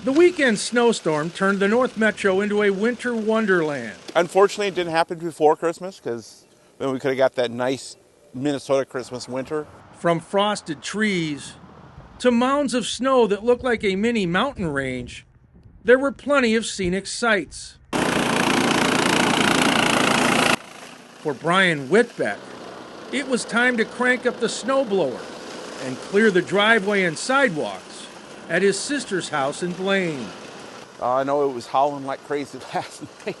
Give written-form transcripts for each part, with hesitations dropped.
The weekend snowstorm turned the North Metro into a winter wonderland. Unfortunately, it didn't happen before Christmas because then we could have got that nice Minnesota Christmas winter. From frosted trees to mounds of snow that looked like a mini mountain range, there were plenty of scenic sights. For Brian Whitbeck, it was time to crank up the snowblower and clear the driveway and sidewalks at his sister's house in Blaine. I know it was howling like crazy last night,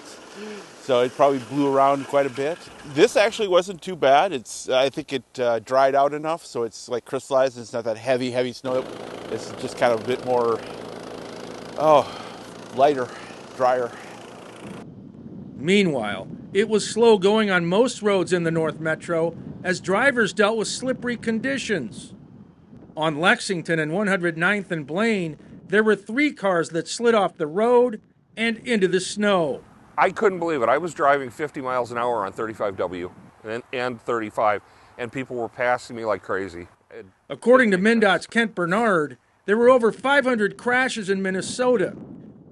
so it probably blew around quite a bit. This actually wasn't too bad. I think it dried out enough, so it's like crystallized. It's not that heavy snow. It's just kind of a bit more, lighter, drier. Meanwhile, it was slow going on most roads in the North Metro as drivers dealt with slippery conditions. On Lexington and 109th and Blaine, there were 3 cars that slid off the road and into the snow. I couldn't believe it. I was driving 50 miles an hour on 35W and 35, and people were passing me like crazy. According to MnDOT's Kent Bernard, there were over 500 crashes in Minnesota,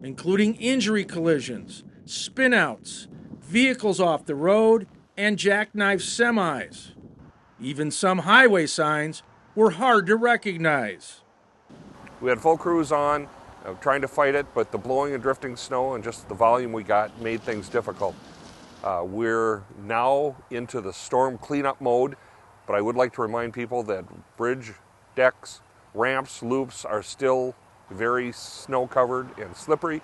including injury collisions, spinouts, vehicles off the road, and jackknife semis. Even some highway signs were hard to recognize. We had full crews on, trying to fight it, but the blowing and drifting snow and just the volume we got made things difficult. We're now into the storm cleanup mode, but I would like to remind people that bridge, decks, ramps, loops are still very snow-covered and slippery.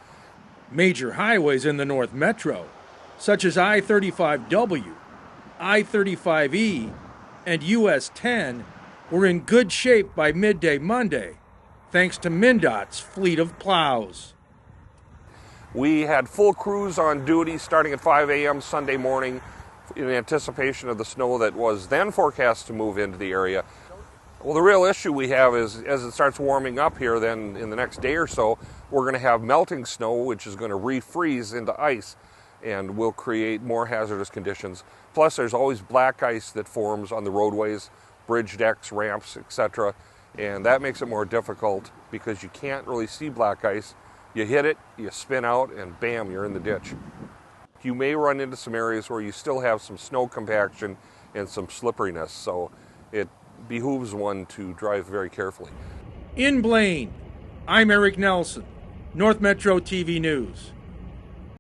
Major highways in the North Metro, such as I-35W, I-35E, and US 10, were in good shape by midday Monday, thanks to MnDOT's fleet of plows. We had full crews on duty starting at 5 a.m. Sunday morning in anticipation of the snow that was then forecast to move into the area. Well, the real issue we have is as it starts warming up here, then in the next day or so, we're going to have melting snow, which is going to refreeze into ice and will create more hazardous conditions. Plus, there's always black ice that forms on the roadways, bridge decks, ramps, etc. And that makes it more difficult because you can't really see black ice. You hit it, you spin out, and bam, you're in the ditch. You may run into some areas where you still have some snow compaction and some slipperiness, so it behooves one to drive very carefully. In Blaine, I'm Eric Nelson, North Metro TV News.